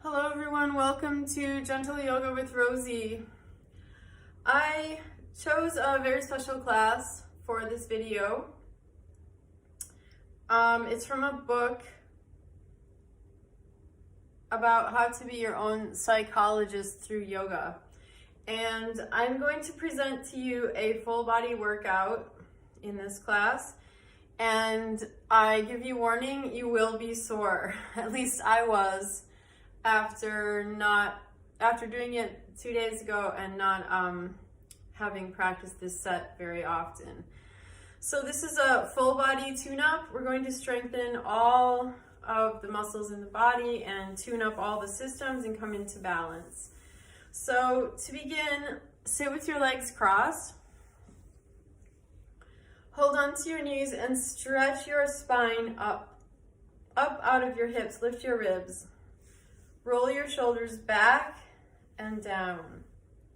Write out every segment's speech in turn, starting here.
Hello everyone, welcome to Gentle Yoga with Rosie. I chose a very special class for this video. It's from a book about how to be your own psychologist through yoga. And I'm going to present to you a full body workout in this class. And I give you warning, you will be sore. At least I was after doing it 2 days ago and not having practiced this set very often. So this is a full body tune-up. We're going to strengthen all of the muscles in the body and tune up all the systems and come into balance. So to begin, sit with your legs crossed. Hold on to your knees and stretch your spine up out of your hips. Lift your ribs. Roll your shoulders back and down.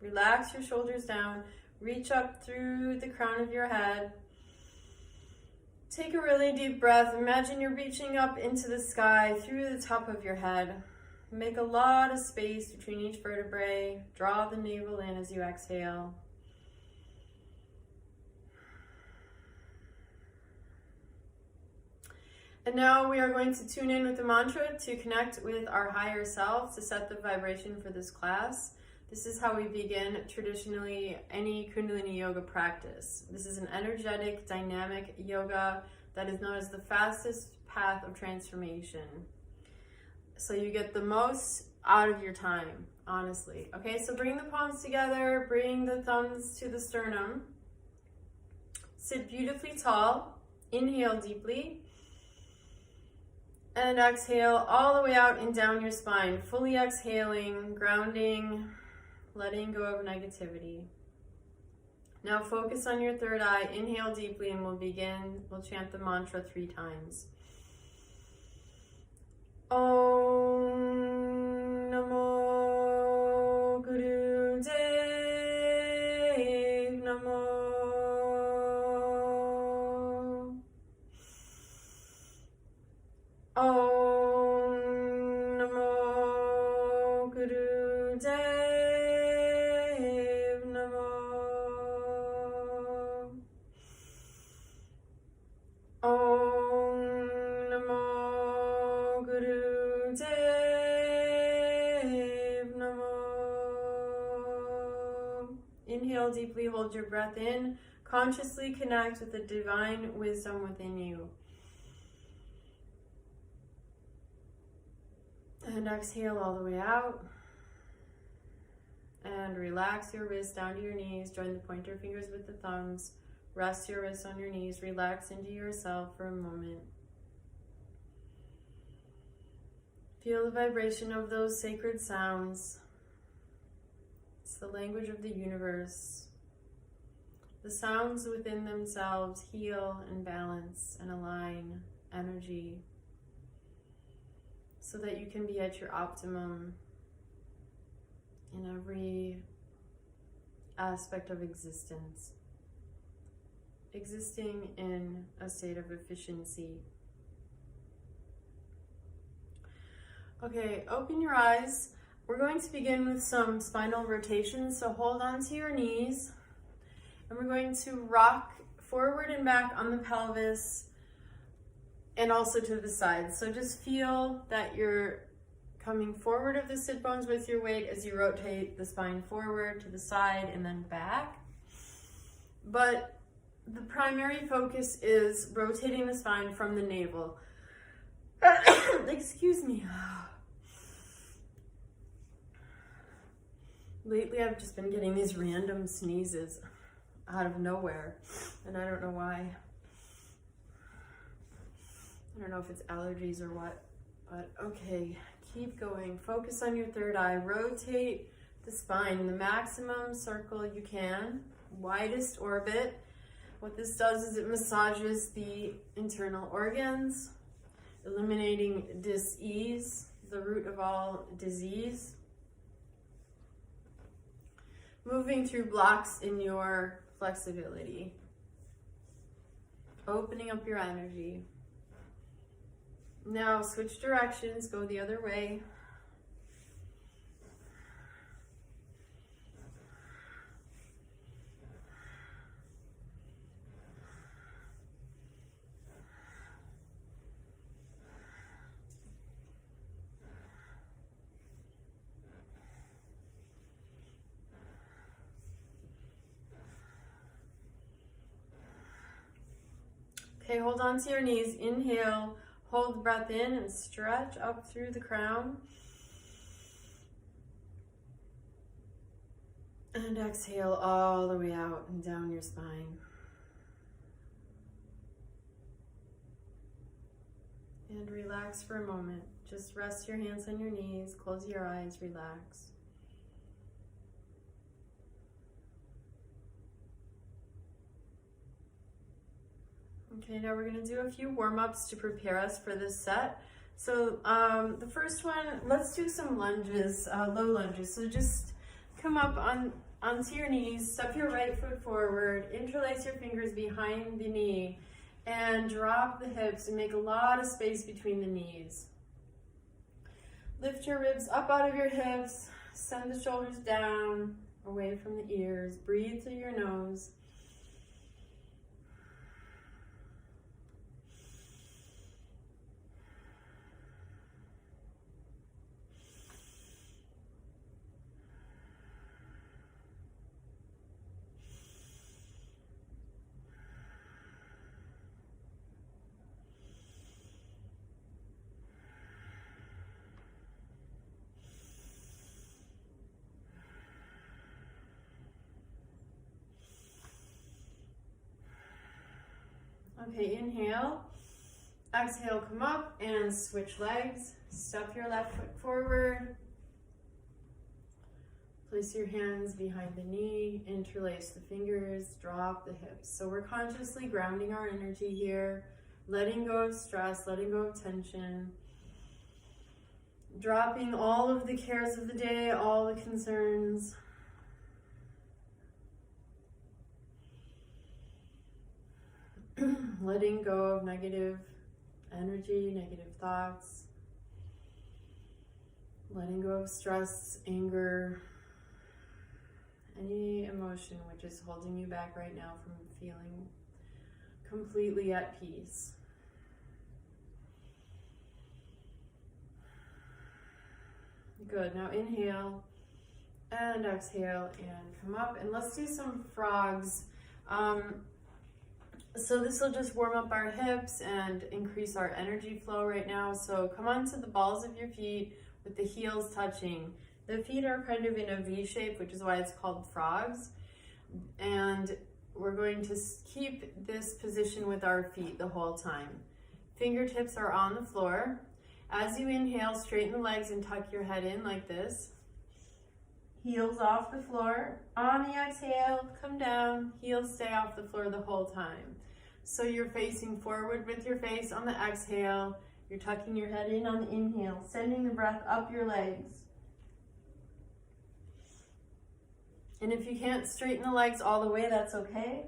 Relax your shoulders down. Reach up through the crown of your head. Take a really deep breath. Imagine you're reaching up into the sky through the top of your head. Make a lot of space between each vertebrae. Draw the navel in as you exhale. And now we are going to tune in with the mantra to connect with our higher self, to set the vibration for this class. This is how we begin traditionally any Kundalini yoga practice. This is an energetic, dynamic yoga that is known as the fastest path of transformation. So you get the most out of your time, honestly. Okay, so bring the palms together, bring the thumbs to the sternum. Sit beautifully tall. Inhale deeply. And exhale all the way out and down your spine. Fully exhaling, grounding, letting go of negativity. Now focus on your third eye. Inhale deeply and we'll chant the mantra 3 times. Om Namo Guru Dev Namo. Om Namo Guru Dev Namo. Om Namo Guru Dev Namo. Inhale deeply, hold your breath in. Consciously connect with the divine wisdom within you. And exhale all the way out. And relax your wrists down to your knees. Join the pointer fingers with the thumbs. Rest your wrists on your knees. Relax into yourself for a moment. Feel the vibration of those sacred sounds. It's the language of the universe. The sounds within themselves heal and balance and align energy, so that you can be at your optimum in every aspect of existence. Existing in a state of efficiency. Okay, open your eyes. We're going to begin with some spinal rotations, so hold on to your knees. And we're going to rock forward and back on the pelvis, and also to the side. So just feel that you're coming forward of the sit bones with your weight as you rotate the spine forward to the side and then back. But the primary focus is rotating the spine from the navel. Excuse me. Lately I've just been getting these random sneezes out of nowhere, and I don't know why. I don't know if it's allergies or what, but okay, keep going. Focus on your third eye. Rotate the spine in the maximum circle you can, widest orbit. What this does is it massages the internal organs, eliminating dis-ease, the root of all disease. Moving through blocks in your flexibility. Opening up your energy. Now switch directions, go the other way. Okay, hold on to your knees. Inhale, hold the breath in and stretch up through the crown. And exhale all the way out and down your spine. And relax for a moment. Just rest your hands on your knees, close your eyes, relax. Okay, now we're going to do a few warm-ups to prepare us for this set. So the first one, let's do some lunges, low lunges. So just come up onto your knees, step your right foot forward, interlace your fingers behind the knee, and drop the hips and make a lot of space between the knees. Lift your ribs up out of your hips, send the shoulders down, away from the ears. Breathe through your nose. Okay, inhale, exhale, come up and switch legs. Step your left foot forward. Place your hands behind the knee, interlace the fingers, drop the hips. So we're consciously grounding our energy here, letting go of stress, letting go of tension, dropping all of the cares of the day, all the concerns. Letting go of negative energy, negative thoughts. Letting go of stress, anger, any emotion which is holding you back right now from feeling completely at peace. Good, now inhale and exhale and come up, and let's do some frogs. So this will just warm up our hips and increase our energy flow right now. So come onto the balls of your feet with the heels touching. The feet are kind of in a V shape, which is why it's called frogs. And we're going to keep this position with our feet the whole time. Fingertips are on the floor. As you inhale, straighten the legs and tuck your head in like this. Heels off the floor. On the exhale, come down. Heels stay off the floor the whole time. So you're facing forward with your face on the exhale. You're tucking your head in on the inhale, sending the breath up your legs. And if you can't straighten the legs all the way, that's okay.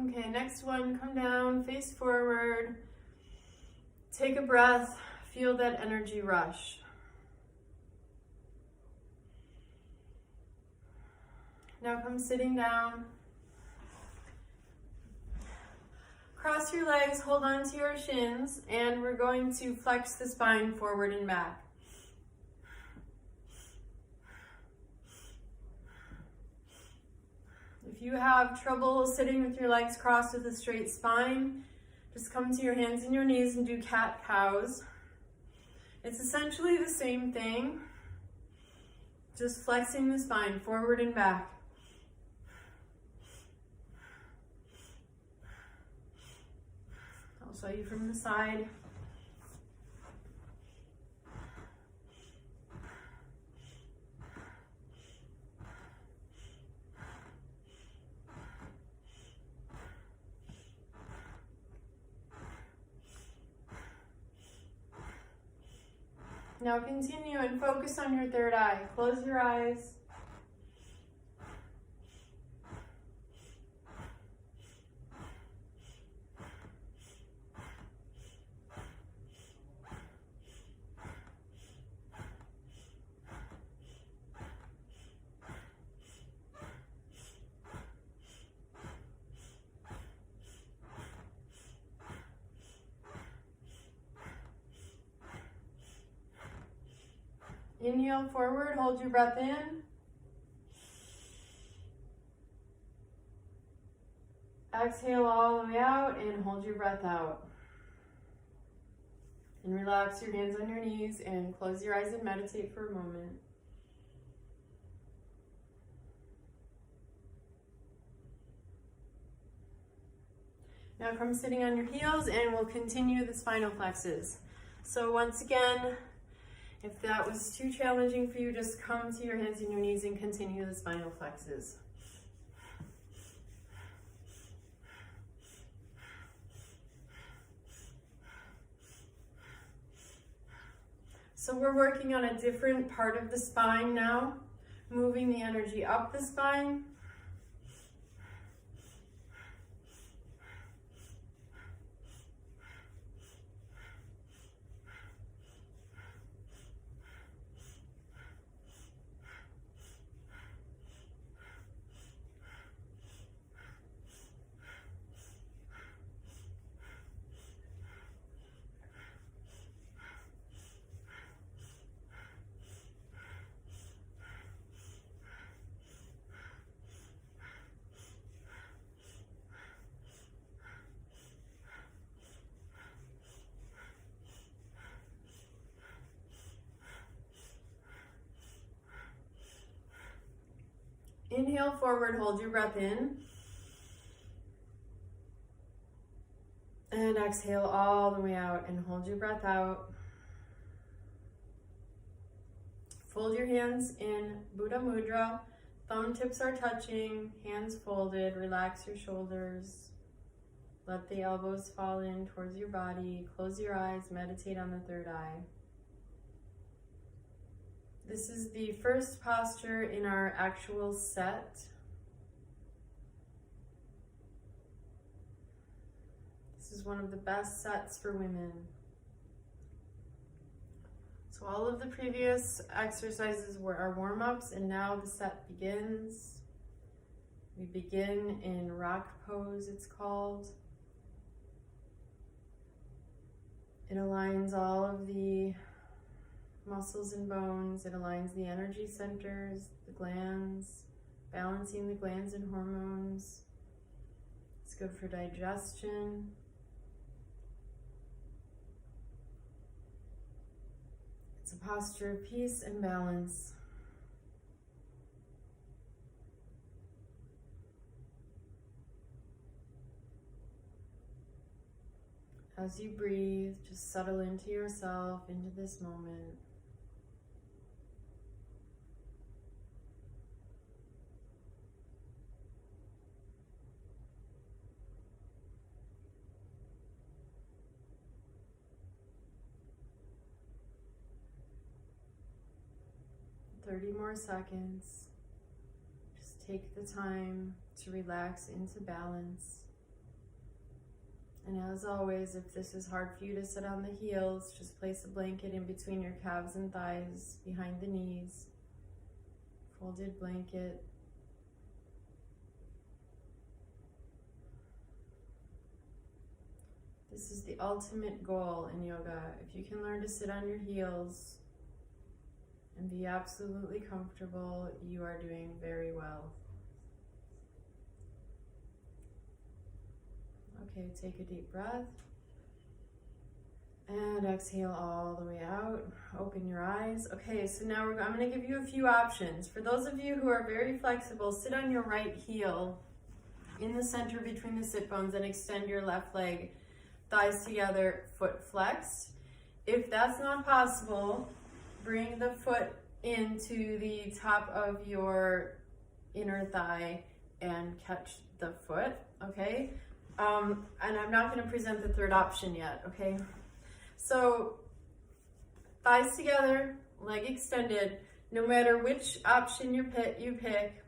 Okay, next one, come down, face forward, take a breath, feel that energy rush. Now come sitting down. Cross your legs, hold on to your shins, and we're going to flex the spine forward and back. If you have trouble sitting with your legs crossed with a straight spine, just come to your hands and your knees and do cat-cows. It's essentially the same thing, just flexing the spine forward and back. I'll show you from the side. Now continue and focus on your third eye. Close your eyes. Inhale forward, hold your breath in. Exhale all the way out and hold your breath out. And relax your hands on your knees and close your eyes and meditate for a moment. Now come sitting on your heels and we'll continue the spinal flexes. So once again, if that was too challenging for you, just come to your hands and your knees and continue the spinal flexes. So we're working on a different part of the spine now, moving the energy up the spine. Inhale forward, hold your breath in. And exhale all the way out and hold your breath out. Fold your hands in Buddha Mudra. Thumb tips are touching, hands folded. Relax your shoulders. Let the elbows fall in towards your body. Close your eyes, meditate on the third eye. This is the first posture in our actual set. This is one of the best sets for women. So all of the previous exercises were our warm-ups, and now the set begins. We begin in rock pose, it's called. It aligns all of the muscles and bones. It aligns the energy centers, the glands, balancing the glands and hormones. It's good for digestion. It's a posture of peace and balance. As you breathe, just settle into yourself, into this moment. "30 more seconds. Just take the time to relax into balance. And as always, if this is hard for you to sit on the heels, just place a blanket in between your calves and thighs, behind the knees. Folded blanket. This is the ultimate goal in yoga. If you can learn to sit on your heels and be absolutely comfortable, you are doing very well. Okay, take a deep breath. And exhale all the way out. Open your eyes. Okay, so now I'm going to give you a few options. For those of you who are very flexible, sit on your right heel in the center between the sit bones and extend your left leg, thighs together, foot flexed. If that's not possible, bring the foot into the top of your inner thigh and catch the foot, okay? And I'm not going to present the third option yet, okay? So, thighs together, leg extended. No matter which option you pick,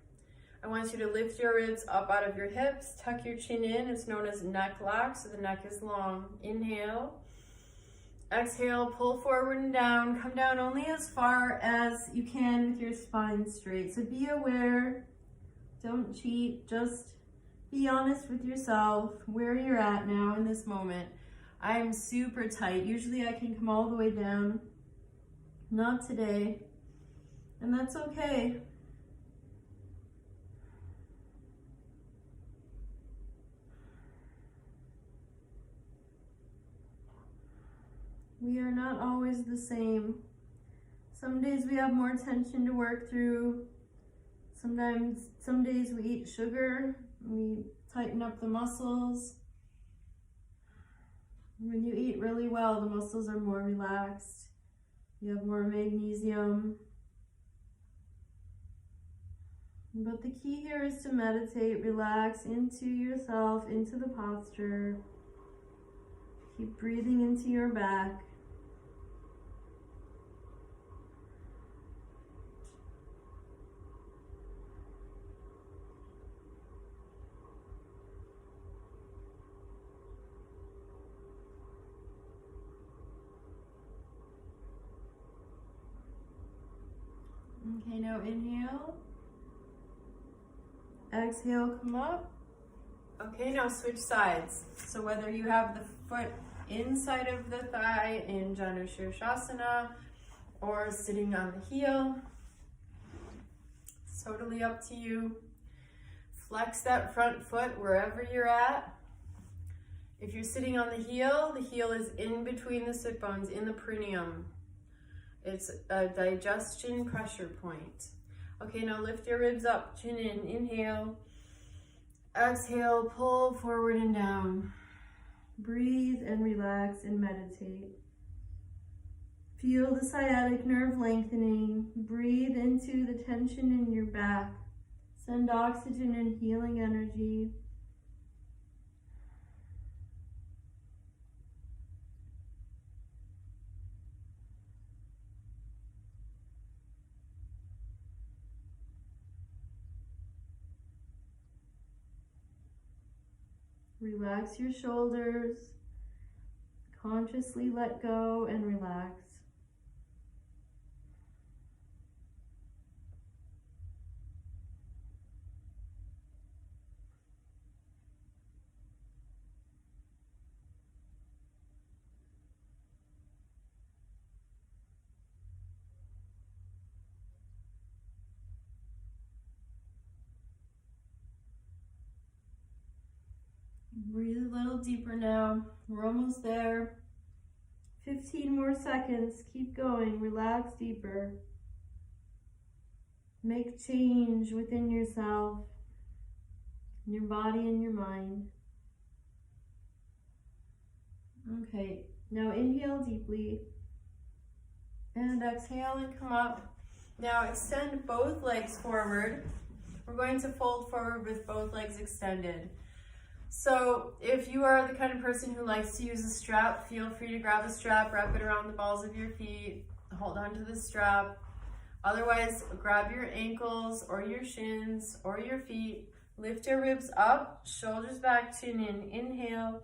I want you to lift your ribs up out of your hips, tuck your chin in. It's known as neck lock, so the neck is long. Inhale. Exhale, pull forward and down. Come down only as far as you can with your spine straight. So be aware, don't cheat, just be honest with yourself where you're at now in this moment. I'm super tight. Usually I can come all the way down. Not today. And that's okay. We are not always the same. Some days we have more tension to work through. Some days we eat sugar, we tighten up the muscles. When you eat really well, the muscles are more relaxed. You have more magnesium. But the key here is to meditate, relax into yourself, into the posture. Keep breathing into your back. Okay, now inhale. Exhale, come up. Okay, now switch sides. So whether you have the foot inside of the thigh in Janushirshasana or sitting on the heel, it's totally up to you. Flex that front foot wherever you're at. If you're sitting on the heel is in between the sit bones, in the perineum. It's a digestion pressure point. Okay, now lift your ribs up, chin in, inhale. Exhale, pull forward and down. Breathe and relax and meditate. Feel the sciatic nerve lengthening. Breathe into the tension in your back. Send oxygen and healing energy. Relax your shoulders. Consciously let go and relax. Breathe a little deeper now. We're almost there. 15 more seconds. Keep going. Relax deeper. Make change within yourself, your body and your mind. Okay, now inhale deeply and exhale and come up. Now extend both legs forward. We're going to fold forward with both legs extended. So if you are the kind of person who likes to use a strap, feel free to grab a strap, wrap it around the balls of your feet, hold on to the strap. Otherwise, grab your ankles or your shins or your feet, lift your ribs up, shoulders back, chin in, inhale.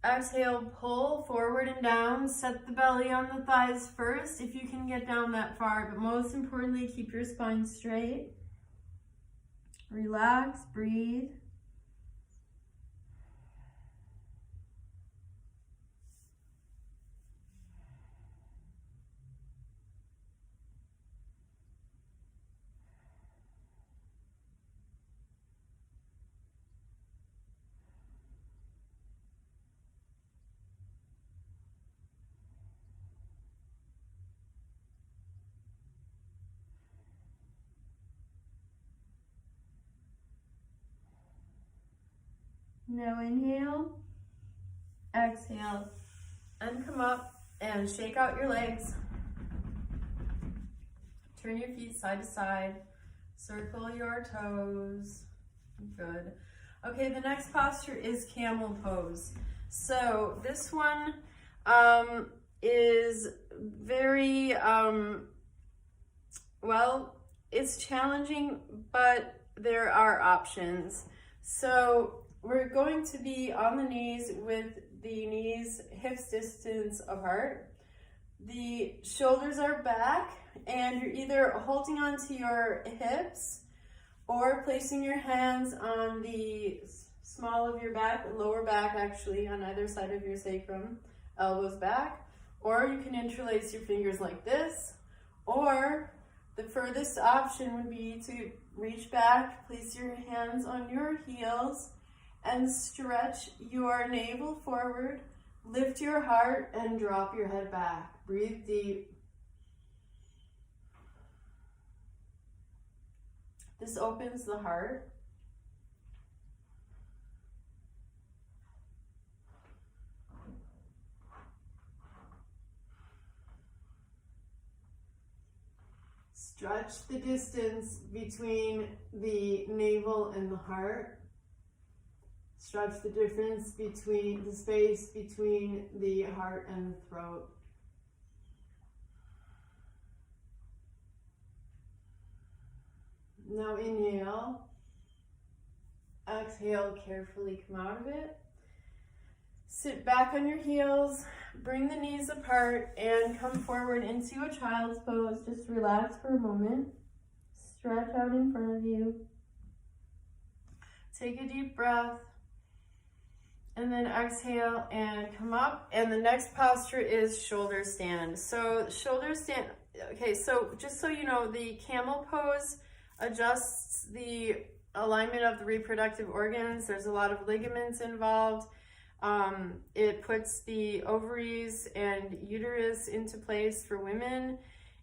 Exhale, pull forward and down, set the belly on the thighs first if you can get down that far, but most importantly, keep your spine straight. Relax, breathe. Now inhale, exhale, and come up and shake out your legs. Turn your feet side to side, circle your toes. Good. Okay, the next posture is camel pose. So this one is very, well, it's challenging, but there are options. So we're going to be on the knees with the knees hips distance apart. The shoulders are back and you're either holding onto your hips or placing your hands on the small of your back, lower back actually, on either side of your sacrum, elbows back, or you can interlace your fingers like this, or The furthest option would be to reach back, place your hands on your heels, and stretch your navel forward, lift your heart, and drop your head back. Breathe deep. This opens the heart. Stretch the distance between the navel and the heart. Stretch the difference between the space between the heart and the throat. Now inhale. Exhale, carefully come out of it. Sit back on your heels, bring the knees apart, and come forward into a child's pose. Just relax for a moment. Stretch out in front of you. Take a deep breath. And then exhale and come up. And the next posture is shoulder stand. So shoulder stand, okay, so just so you know, the camel pose adjusts the alignment of the reproductive organs. There's a lot of ligaments involved. It puts the ovaries and uterus into place for women,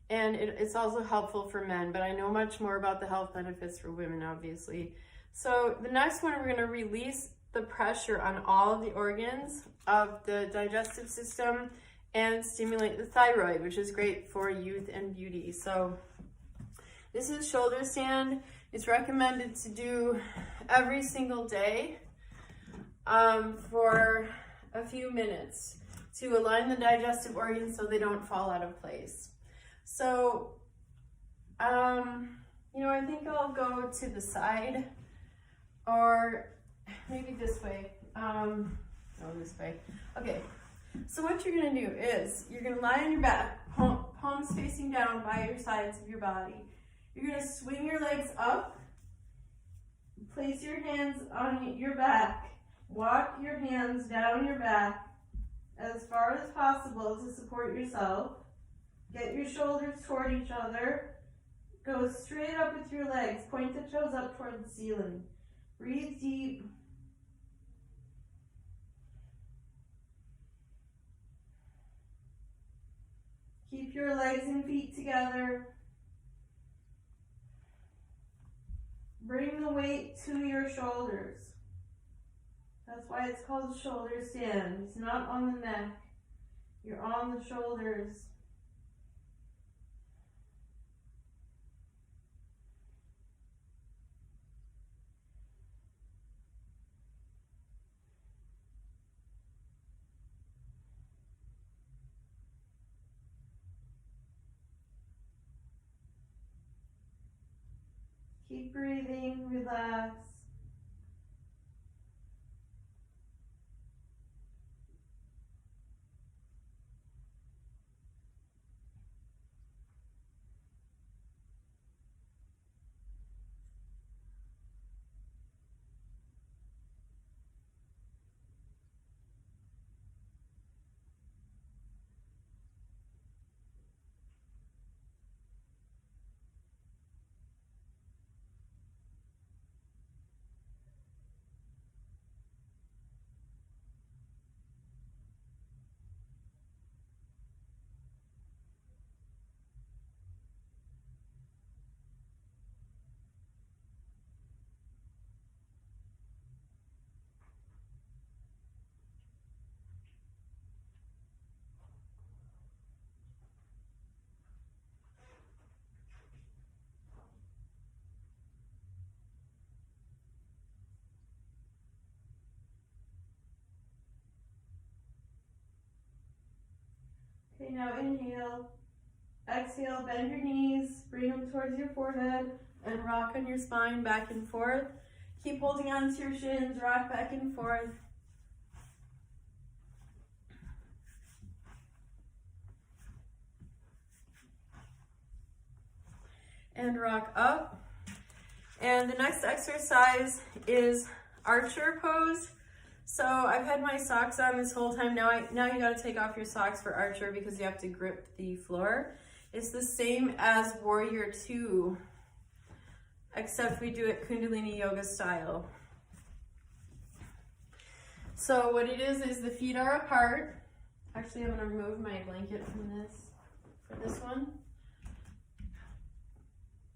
and it's also helpful for men, but I know much more about the health benefits for women, obviously. So the next one, we're going to release the pressure on all of the organs of the digestive system and stimulate the thyroid, which is great for youth and beauty. So this is shoulder stand. It's recommended to do every single day for a few minutes to align the digestive organs so they don't fall out of place. So, I think I'll go to the side, or maybe this way. Go this way. Okay, so what you're gonna do is you're gonna lie on your back, palms facing down by your sides of your body. You're gonna swing your legs up, place your hands on your back, walk your hands down your back as far as possible to support yourself. Get your shoulders toward each other. Go straight up with your legs. Point the toes up toward the ceiling. Breathe deep. Keep your legs and feet together. Bring the weight to your shoulders. That's why it's called shoulder stand. It's not on the neck. You're on the shoulders. Keep breathing, relax. Okay, now inhale. Exhale, bend your knees, bring them towards your forehead, and rock on your spine back and forth. Keep holding on to your shins, rock back and forth. And rock up. And the next exercise is archer pose. So I've had my socks on this whole time. Now you gotta take off your socks for archer because you have to grip the floor. It's the same as Warrior 2, except we do it Kundalini Yoga style. So what it is the feet are apart. Actually, I'm going to remove my blanket from this, for this one.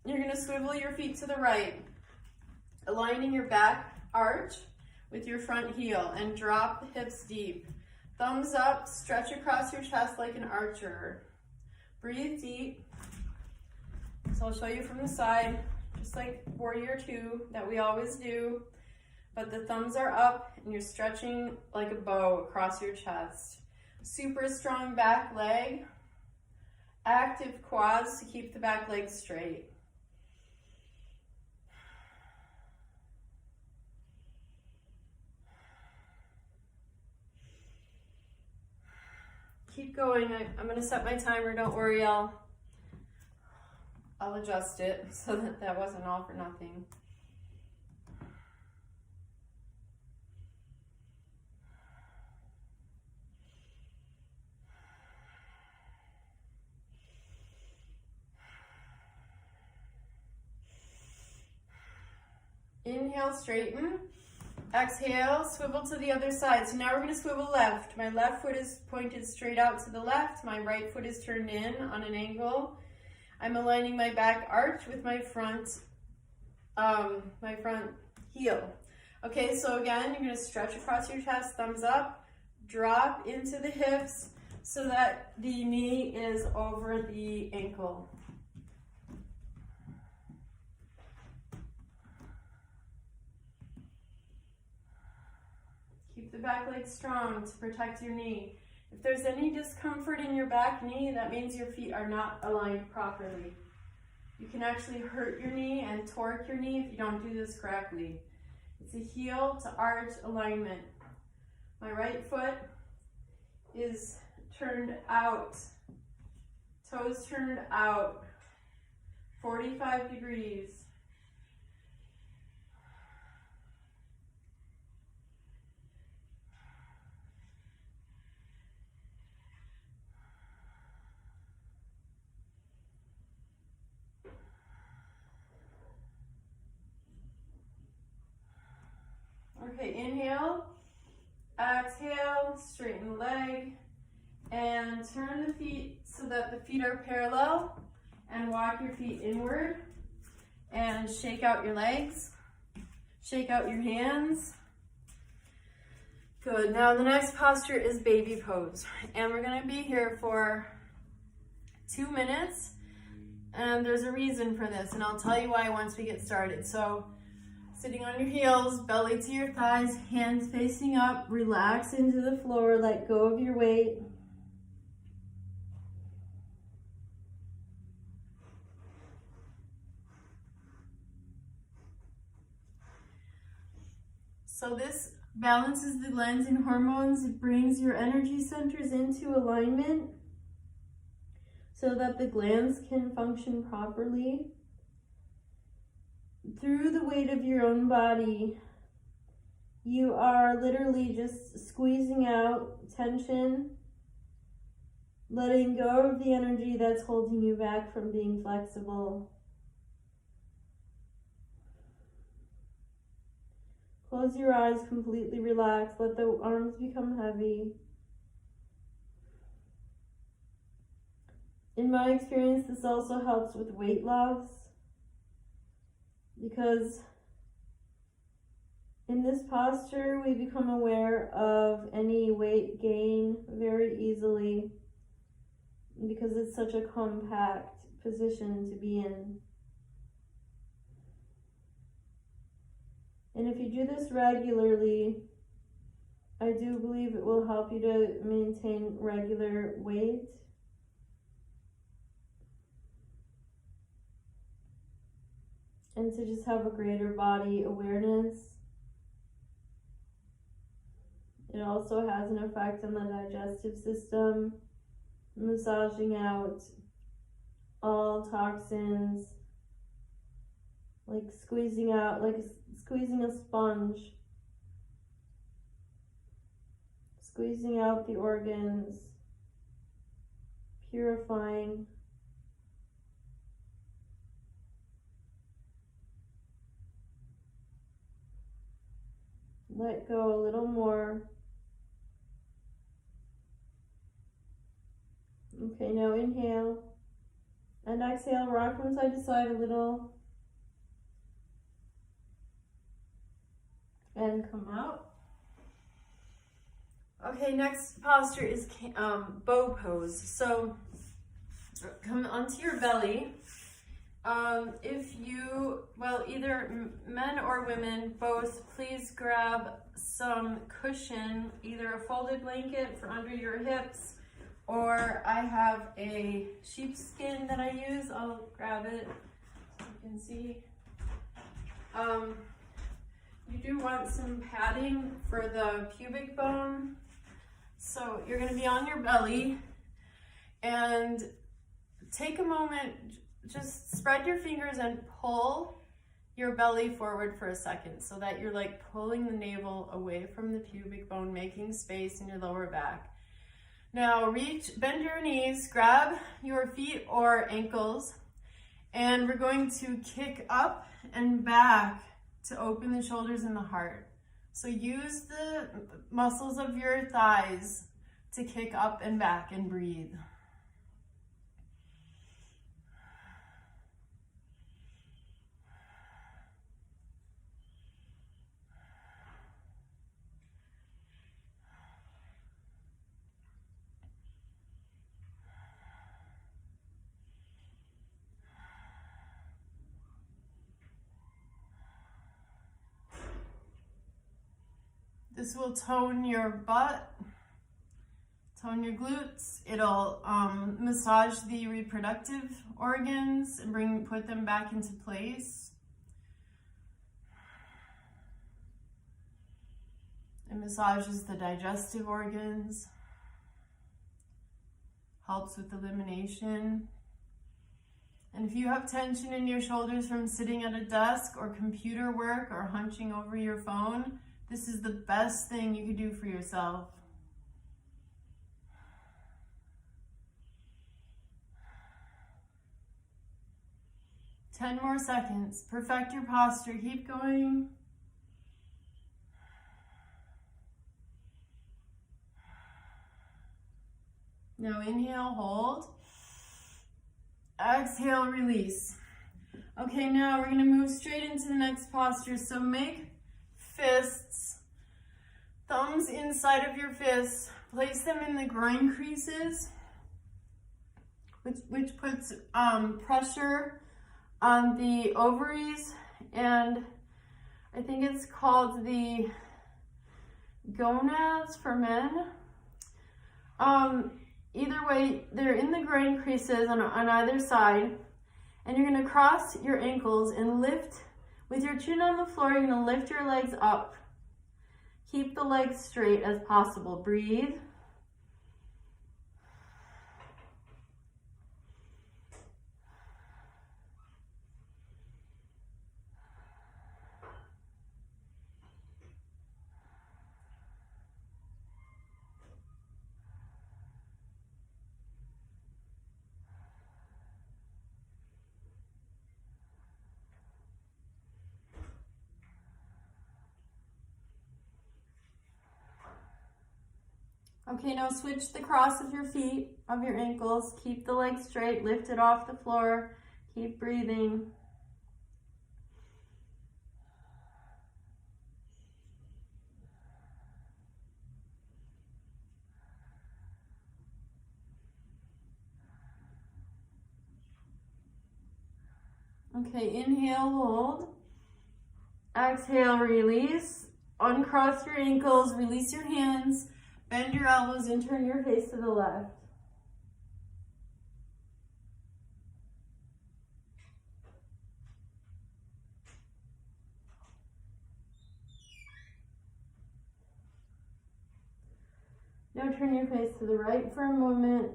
You're going to swivel your feet to the right, aligning your back arch with your front heel, and drop the hips deep. Thumbs up, stretch across your chest like an archer. Breathe deep. So I'll show you from the side, just like Warrior 2 that we always do. But the thumbs are up and you're stretching like a bow across your chest. Super strong back leg. Active quads to keep the back leg straight. Keep going. I'm going to set my timer. Don't worry, I'll adjust it so that wasn't all for nothing. Inhale, straighten. Exhale, swivel to the other side. So now we're going to swivel left. My left foot is pointed straight out to the left. My right foot is turned in on an angle. I'm aligning my back arch with my front heel. Okay, so again, you're going to stretch across your chest, thumbs up, drop into the hips so that the knee is over the ankle. Keep the back leg strong to protect your knee. If there's any discomfort in your back knee, that means your feet are not aligned properly. You can actually hurt your knee and torque your knee if you don't do this correctly. It's a heel to arch alignment. My right foot is turned out, toes turned out, 45 degrees. Okay, inhale, exhale, straighten the leg, and turn the feet so that the feet are parallel, and walk your feet inward, and shake out your legs, shake out your hands. Good, now the next posture is baby pose, and we're gonna be here for 2 minutes, and there's a reason for this, and I'll tell you why once we get started. So, sitting on your heels, belly to your thighs, hands facing up, relax into the floor, let go of your weight. So this balances the lens and hormones. It brings your energy centers into alignment so that the glands can function properly. Through the weight of your own body, you are literally just squeezing out tension, letting go of the energy that's holding you back from being flexible. Close your eyes, completely relax, let the arms become heavy. In my experience, this also helps with weight loss, because in this posture, we become aware of any weight gain very easily because it's such a compact position to be in. And if you do this regularly, I do believe it will help you to maintain regular weight. And to just have a greater body awareness. It also has an effect on the digestive system, massaging out all toxins, like squeezing out, like squeezing a sponge, squeezing out the organs, purifying Let go a little more. Okay, now inhale and exhale, rock from side to side a little. And come out. Okay, next posture is bow pose. So come onto your belly. If you, well, either men or women, both, please grab some cushion, either a folded blanket for under your hips, or I have a sheepskin that I use. I'll grab it so you can see. You do want some padding for the pubic bone. So you're going to be on your belly and take a moment, just spread your fingers and pull your belly forward for a second so that you're like pulling the navel away from the pubic bone, making space in your lower back. Now bend your knees, grab your feet or ankles, and we're going to kick up and back to open the shoulders and the heart. So use the muscles of your thighs to kick up and back and breathe. This will tone your butt, tone your glutes. It'll massage the reproductive organs and put them back into place. It massages the digestive organs, helps with elimination. And if you have tension in your shoulders from sitting at a desk or computer work or hunching over your phone, this is the best thing you could do for yourself. Ten more seconds. Perfect your posture. Keep going. Now inhale, hold. Exhale, release. Okay, now we're going to move straight into the next posture. So make fists, thumbs inside of your fists, place them in the groin creases, which puts pressure on the ovaries, and I think it's called the gonads for men. Either way, they're in the groin creases on either side, and you're going to cross your ankles and lift. With your chin on the floor, you're going to lift your legs up. Keep the legs straight as possible. Breathe. Okay, now switch the cross of your feet, of your ankles. Keep the legs straight, lift it off the floor. Keep breathing. Okay, inhale, hold. Exhale, release. Uncross your ankles, release your hands. Bend your elbows and turn your face to the left. Now turn your face to the right for a moment.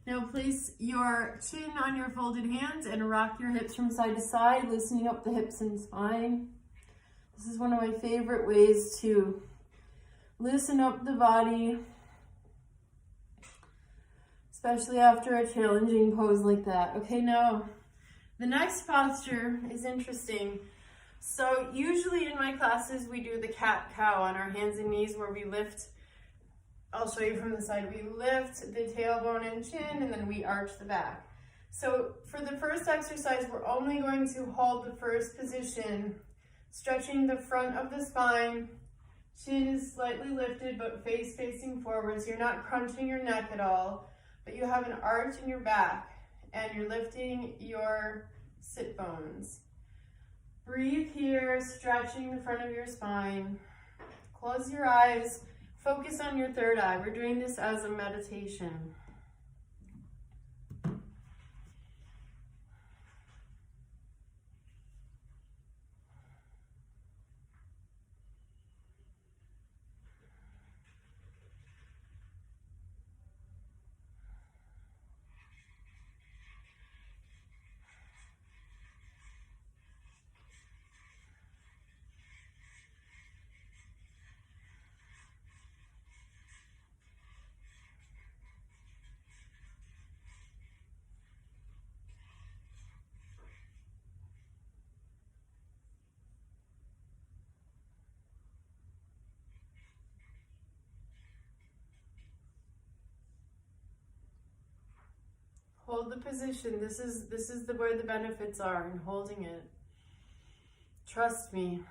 Now place your chin on your folded hands and rock your hips from side to side, loosening up the hips and spine. This is one of my favorite ways to loosen up the body, especially after a challenging pose like that. Okay, now the next posture is interesting. So usually in my classes, we do the cat-cow on our hands and knees where we lift, I'll show you from the side, we lift the tailbone and chin and then we arch the back. So for the first exercise, we're only going to hold the first position, stretching the front of the spine. Chin is slightly lifted, but face facing forward. So you're not crunching your neck at all, but you have an arch in your back and you're lifting your sit bones. Breathe here, stretching the front of your spine. Close your eyes. Focus on your third eye. We're doing this as a meditation. Hold the position. This is where the benefits are in holding it. Trust me.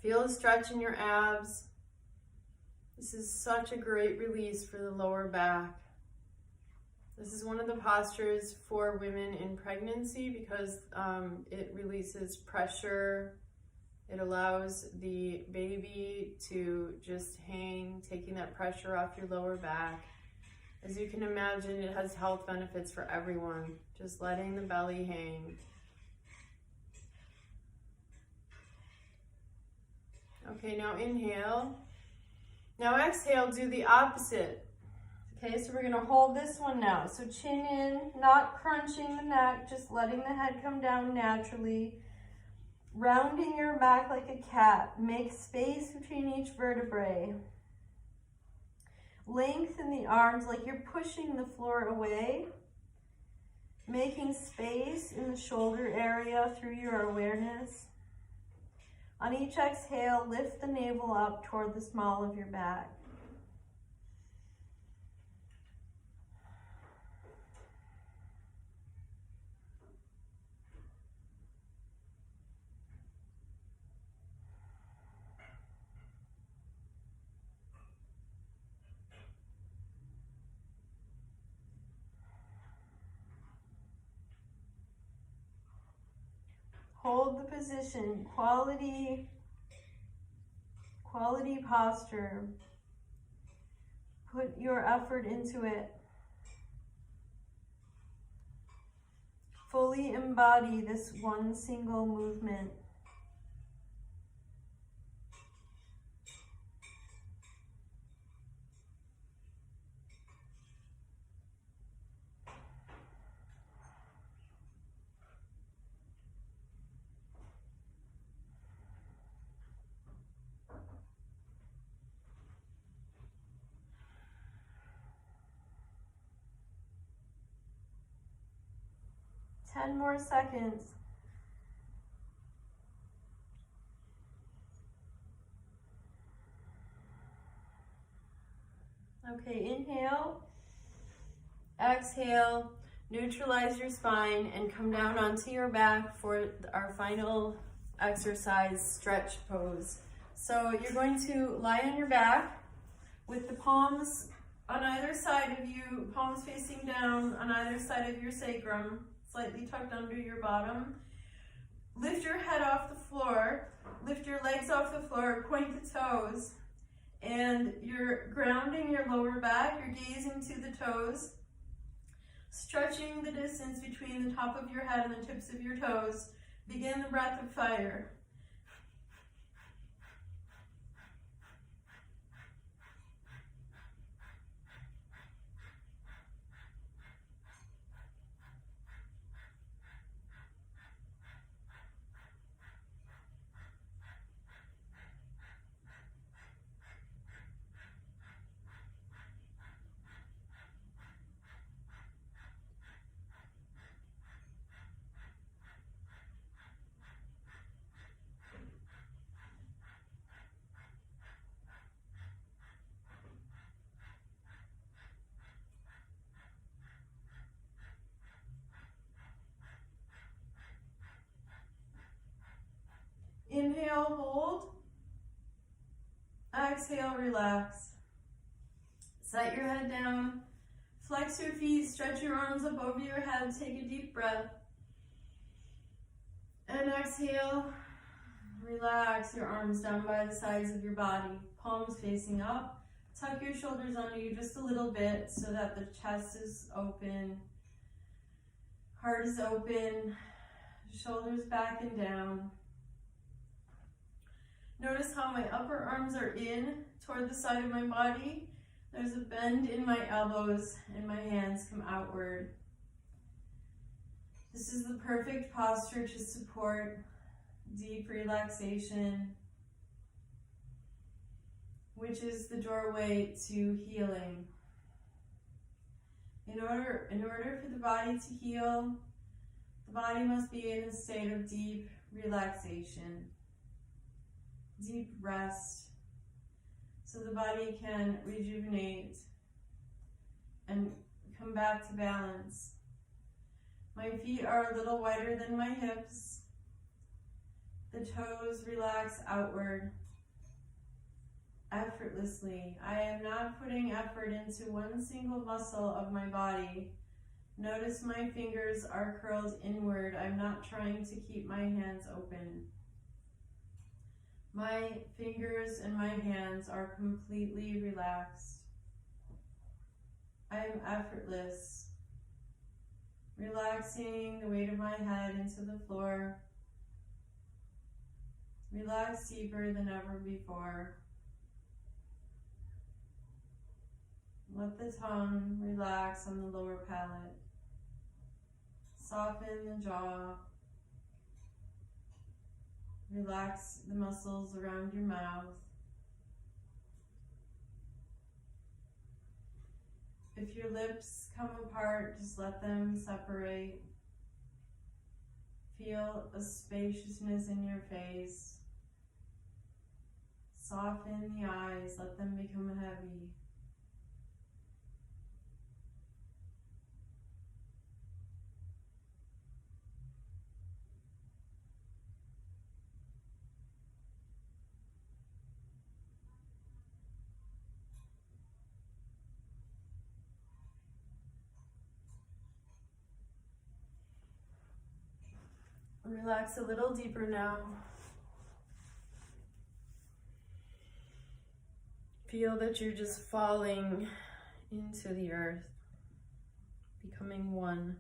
Feel a stretch in your abs. This is such a great release for the lower back. This is one of the postures for women in pregnancy because it releases pressure. It allows the baby to just hang, taking that pressure off your lower back. As you can imagine, it has health benefits for everyone, just letting the belly hang. Okay, now inhale. Now exhale, do the opposite. Okay, so we're gonna hold this one now. So chin in, not crunching the neck, just letting the head come down naturally. Rounding your back like a cat. Make space between each vertebrae. Lengthen the arms like you're pushing the floor away. Making space in the shoulder area through your awareness. On each exhale, lift the navel up toward the small of your back. Hold the position, quality posture. Put your effort into it. Fully embody this one single movement. Ten more seconds. Okay, inhale, exhale, neutralize your spine and come down onto your back for our final exercise, stretch pose. So you're going to lie on your back with the palms on either side of you, palms facing down on either side of your sacrum, slightly tucked under your bottom. Lift your head off the floor, lift your legs off the floor, point the toes, and you're grounding your lower back, you're gazing to the toes, stretching the distance between the top of your head and the tips of your toes. Begin the breath of fire. Inhale, hold. Exhale, relax. Set your head down. Flex your feet, stretch your arms up over your head. Take a deep breath. And exhale. Relax your arms down by the sides of your body. Palms facing up. Tuck your shoulders under you just a little bit so that the chest is open. Heart is open. Shoulders back and down. Notice how my upper arms are in toward the side of my body. There's a bend in my elbows and my hands come outward. This is the perfect posture to support deep relaxation, which is the doorway to healing. In order for the body to heal, the body must be in a state of deep relaxation, deep rest, so the body can rejuvenate and come back to balance. My feet are a little wider than my hips. The toes relax outward effortlessly. I am not putting effort into one single muscle of my body. Notice my fingers are curled inward. I'm not trying to keep my hands open. My fingers and my hands are completely relaxed. I am effortless, relaxing the weight of my head into the floor. Relax deeper than ever before. Let the tongue relax on the lower palate. Soften the jaw. Relax the muscles around your mouth. If your lips come apart, just let them separate. Feel a spaciousness in your face. Soften the eyes, let them become heavy. Relax a little deeper now. Feel that you're just falling into the earth, becoming one.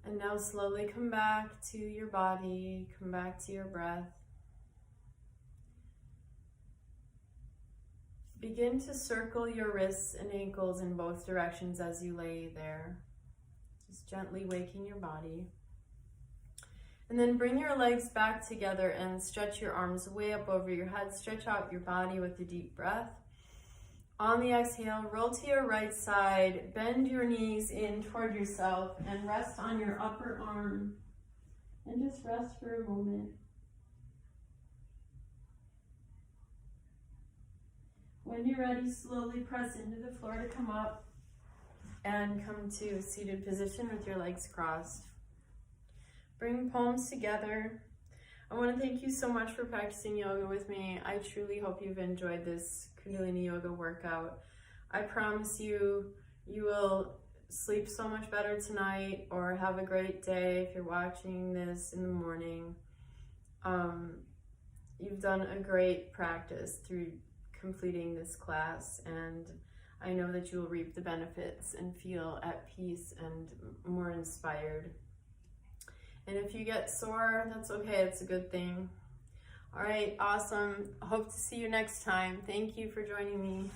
And now slowly come back to your body, come back to your breath. Begin to circle your wrists and ankles in both directions as you lay there, just gently waking your body. And then bring your legs back together and stretch your arms way up over your head. Stretch out your body with a deep breath. On the exhale, roll to your right side, bend your knees in toward yourself and rest on your upper arm. And just rest for a moment. When you're ready, slowly press into the floor to come up and come to a seated position with your legs crossed. Bring palms together. I want to thank you so much for practicing yoga with me. I truly hope you've enjoyed this Kundalini Yoga workout. I promise you, you will sleep so much better tonight or have a great day if you're watching this in the morning. You've done a great practice through completing this class, and I know that you will reap the benefits and feel at peace and more inspired. And if you get sore, that's okay, it's a good thing. All right, awesome. Hope to see you next time. Thank you for joining me.